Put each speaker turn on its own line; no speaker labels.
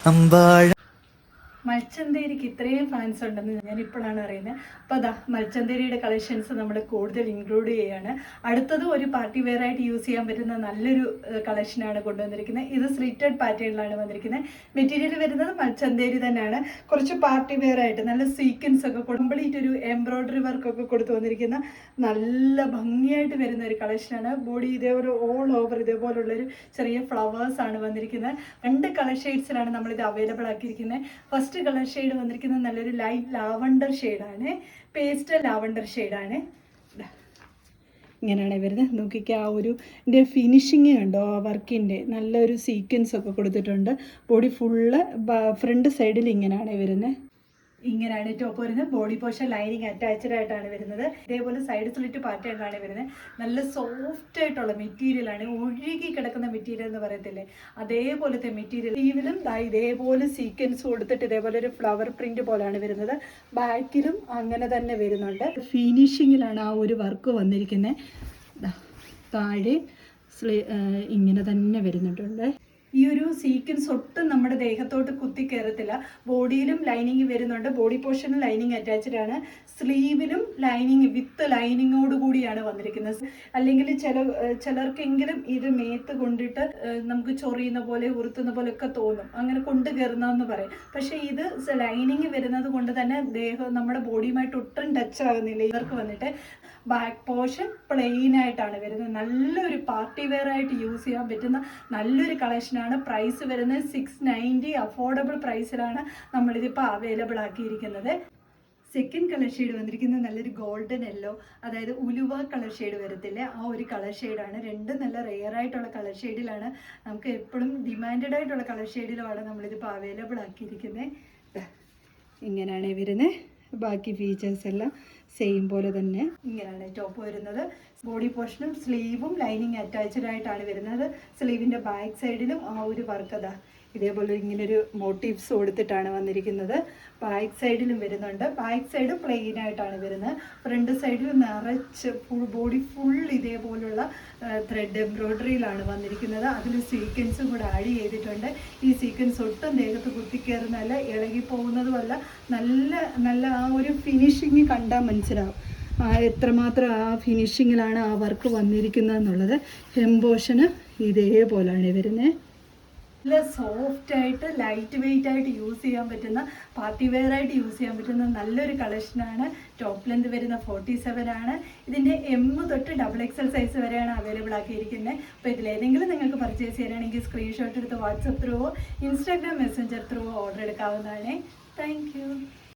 അമ്പാഴ
മൽച്ചന്തേരിക്ക് ഇത്രയും ഫാൻസ് ഉണ്ടെന്ന് ഞാൻ ഇപ്പോഴാണ് അറിയുന്നത്. അപ്പോൾ അതാ മൽച്ചന്തേരിയുടെ കളക്ഷൻസ് നമ്മൾ കൂടുതൽ ഇൻക്ലൂഡ് ചെയ്യുകയാണ്. അടുത്തത് ഒരു പാർട്ടി വെയർ ആയിട്ട് യൂസ് ചെയ്യാൻ പറ്റുന്ന നല്ലൊരു കളക്ഷനാണ് കൊണ്ടുവന്നിരിക്കുന്നത്. ഇത് സ്ലിറ്റഡ് പാറ്റേണിലാണ് വന്നിരിക്കുന്നത്. മെറ്റീരിയൽ വരുന്നത് മൽച്ചന്തേരി തന്നെയാണ്. കുറച്ച് പാർട്ടി വെയർ ആയിട്ട് നല്ല സീക്വൻസ് ഒക്കെ കംപ്ലീറ്റ് ഒരു എംബ്രോയ്ഡറി വർക്കൊക്കെ കൊടുത്തു വന്നിരിക്കുന്ന നല്ല ഭംഗിയായിട്ട് വരുന്ന ഒരു കളക്ഷനാണ്. ബോഡി ഇതേപോലെ ഓൾ ഓവർ ഇതേപോലുള്ളൊരു ചെറിയ ഫ്ലവേഴ്സ് ആണ് വന്നിരിക്കുന്നത്. 2 കളർ ഷെയ്ഡ്സിലാണ് നമ്മളിത് അവൈലബിൾ ആക്കിയിരിക്കുന്നത്. ഫസ്റ്റ് കളർ ഷെയ്ഡ് വന്നിരിക്കുന്നത് നല്ലൊരു ലൈറ്റ് ലാവണ്ടർ ഷെയ്ഡാണ്, പേസ്റ്റൽ ലാവണ്ടർ ഷെയ്ഡാണ്. ഇങ്ങനെയാണ് വരുന്നത്. നോക്കിക്കുക, ആ ഒരു ഇതിൻ്റെ ഫിനിഷിങ് കണ്ടോ, ആ വർക്കിൻ്റെ നല്ലൊരു സീക്വൻസ് ഒക്കെ കൊടുത്തിട്ടുണ്ട്. ബോഡി ഫുള്ള് ഫ്രണ്ട് സൈഡിൽ ഇങ്ങനെയാണ് വരുന്നത്. ഇങ്ങനെയാണ് ടോപ്പ് വരുന്നത്. ബോഡി പോർഷൻ ലൈനിങ് അറ്റാച്ച്ഡ് ആയിട്ടാണ് വരുന്നത്. ഇതേപോലെ സൈഡ് സ്ലിറ്റ് പാറ്റേണിലാണ് വരുന്നത്. നല്ല സോഫ്റ്റ് ആയിട്ടുള്ള മെറ്റീരിയലാണ്, ഒഴുകി കിടക്കുന്ന മെറ്റീരിയൽ എന്ന് പറയത്തില്ലേ, അതേപോലത്തെ മെറ്റീരിയൽ. സ്ലീവിലും ഇതേപോലെ സീക്വൻസ് കൊടുത്തിട്ട് ഇതേപോലെ ഒരു ഫ്ലവർ പ്രിന്റ് പോലെയാണ് വരുന്നത്. ബാക്കിലും അങ്ങനെ തന്നെ വരുന്നുണ്ട്. ഫിനിഷിങ്ങിലാണ് ആ ഒരു വർക്ക് വന്നിരിക്കുന്നത്. താഴെ ഇങ്ങനെ തന്നെ വരുന്നുണ്ട്. ഈ ഒരു സീക്വൻസ് ഒട്ടും നമ്മുടെ ദേഹത്തോട്ട് കുത്തി കയറത്തില്ല. ബോഡിയിലും ലൈനിങ് വരുന്നുണ്ട്. ബോഡി പോർഷനിൽ ലൈനിങ് അറ്റാച്ച്ഡ് ആണ്. സ്ലീവിലും ലൈനിങ് വിത്ത് ലൈനിങ്ങോട് കൂടിയാണ് വന്നിരിക്കുന്നത്. അല്ലെങ്കിൽ ചിലർക്കെങ്കിലും ഇത് മേത്ത് കൊണ്ടിട്ട് നമുക്ക് ചൊറിയുന്ന പോലെ ഉറുത്തുന്ന പോലെ ഒക്കെ തോന്നും, അങ്ങനെ കൊണ്ട് കയറുന്നതെന്ന് പറയും. പക്ഷേ ഇത് ലൈനിങ് വരുന്നത് കൊണ്ട് തന്നെ നമ്മുടെ ബോഡിയുമായിട്ട് ഒട്ടും ടച്ച് ആകുന്നില്ല. ഇവർക്ക് വന്നിട്ട് ബാക്ക് പോർഷൻ പ്ലെയിൻ ആയിട്ടാണ് വരുന്നത്. നല്ലൊരു പാർട്ടി വെയർ ആയിട്ട് യൂസ് ചെയ്യാൻ പറ്റുന്ന നല്ലൊരു കളക്ഷനാണ്. പ്രൈസ് വരുന്നത് 690. അഫോർഡബിൾ പ്രൈസിലാണ് നമ്മളിതിപ്പോൾ അവൈലബിൾ ആക്കിയിരിക്കുന്നത്. സെക്കൻഡ് കളർ ഷെയ്ഡ് വന്നിരിക്കുന്നത് നല്ലൊരു ഗോൾഡൻ യെല്ലോ, അതായത് ഉലുവ കളർ ഷെയ്ഡ് വരത്തില്ലേ, ആ ഒരു കളർ ഷെയ്ഡാണ്. രണ്ടും നല്ല റെയർ ആയിട്ടുള്ള കളർ ഷെയ്ഡിലാണ്. നമുക്ക് എപ്പോഴും ഡിമാൻഡഡ് ആയിട്ടുള്ള കളർ ഷെയ്ഡിലുമാണ് നമ്മളിതിപ്പോൾ അവൈലബിൾ ആക്കിയിരിക്കുന്നത്. ഇങ്ങനെയാണ് വരുന്നത്. ബാക്കി ഫീച്ചേഴ്സ് എല്ലാം സെയിം പോലെ തന്നെ ഇങ്ങനെയാണ് ടോപ്പ് വരുന്നത്. ബോഡി പോർഷനും സ്ലീവും ലൈനിങ് അറ്റാച്ച്ഡ് ആയിട്ടാണ് വരുന്നത്. സ്ലീവിൻ്റെ ബാക്ക് സൈഡിലും ആ ഒരു വർക്ക് അതാ ഇതേപോലെ ഇങ്ങനൊരു മോട്ടീവ്സ് കൊടുത്തിട്ടാണ് വന്നിരിക്കുന്നത്. ബാക്ക് സൈഡിലും വരുന്നുണ്ട്. ബാക്ക് സൈഡ് പ്ലെയിൻ ആയിട്ടാണ് വരുന്നത്. ഫ്രണ്ട് സൈഡിൽ നിറച്ച് ബോഡി ഫുൾ ഇതേപോലുള്ള ത്രെഡ് എംബ്രോയ്ഡറിയിലാണ് വന്നിരിക്കുന്നത്. അതിൽ സീക്വൻസും കൂടെ ആഡ് ചെയ്തിട്ടുണ്ട്. ഈ സീക്വൻസ് ഒട്ടും ദേഹത്ത് കുത്തിക്കയറുന്നതല്ല, ഇളകി പോകുന്നതുമല്ല. നല്ല ആ ഒരു ഫിനിഷിങ് കണ്ടാൽ മനസ്സിലാവും എത്രമാത്രം ആ ഫിനിഷിങ്ങിലാണ് ആ വർക്ക് വന്നിരിക്കുന്നത് എന്നുള്ളത്. ഹെംബോഷന് ഇതേപോലെയാണ് വരുന്നത്. നല്ല സോഫ്റ്റ് ആയിട്ട് ലൈറ്റ് വെയിറ്റ് ആയിട്ട് യൂസ് ചെയ്യാൻ പറ്റുന്ന, പാർട്ടി വെയർ ആയിട്ട് യൂസ് ചെയ്യാൻ പറ്റുന്ന നല്ലൊരു കളക്ഷനാണ്. ടോപ്പ് ലെന്ത് വരുന്ന 47 ആണ്. ഇതിൻ്റെ M തൊട്ട് XXL സൈസ് വരെയാണ് അവൈലബിൾ ആക്കിയിരിക്കുന്നത്. അപ്പോൾ ഇതിലേതെങ്കിലും നിങ്ങൾക്ക് പർച്ചേസ് ചെയ്യാനാണെങ്കിൽ സ്ക്രീൻഷോട്ട് എടുത്ത് വാട്സപ്പ് ത്രൂവോ ഇൻസ്റ്റാഗ്രാം മെസ്സഞ്ചർ ത്രൂവോ ഓർഡർ എടുക്കാവുന്നതാണ്. താങ്ക്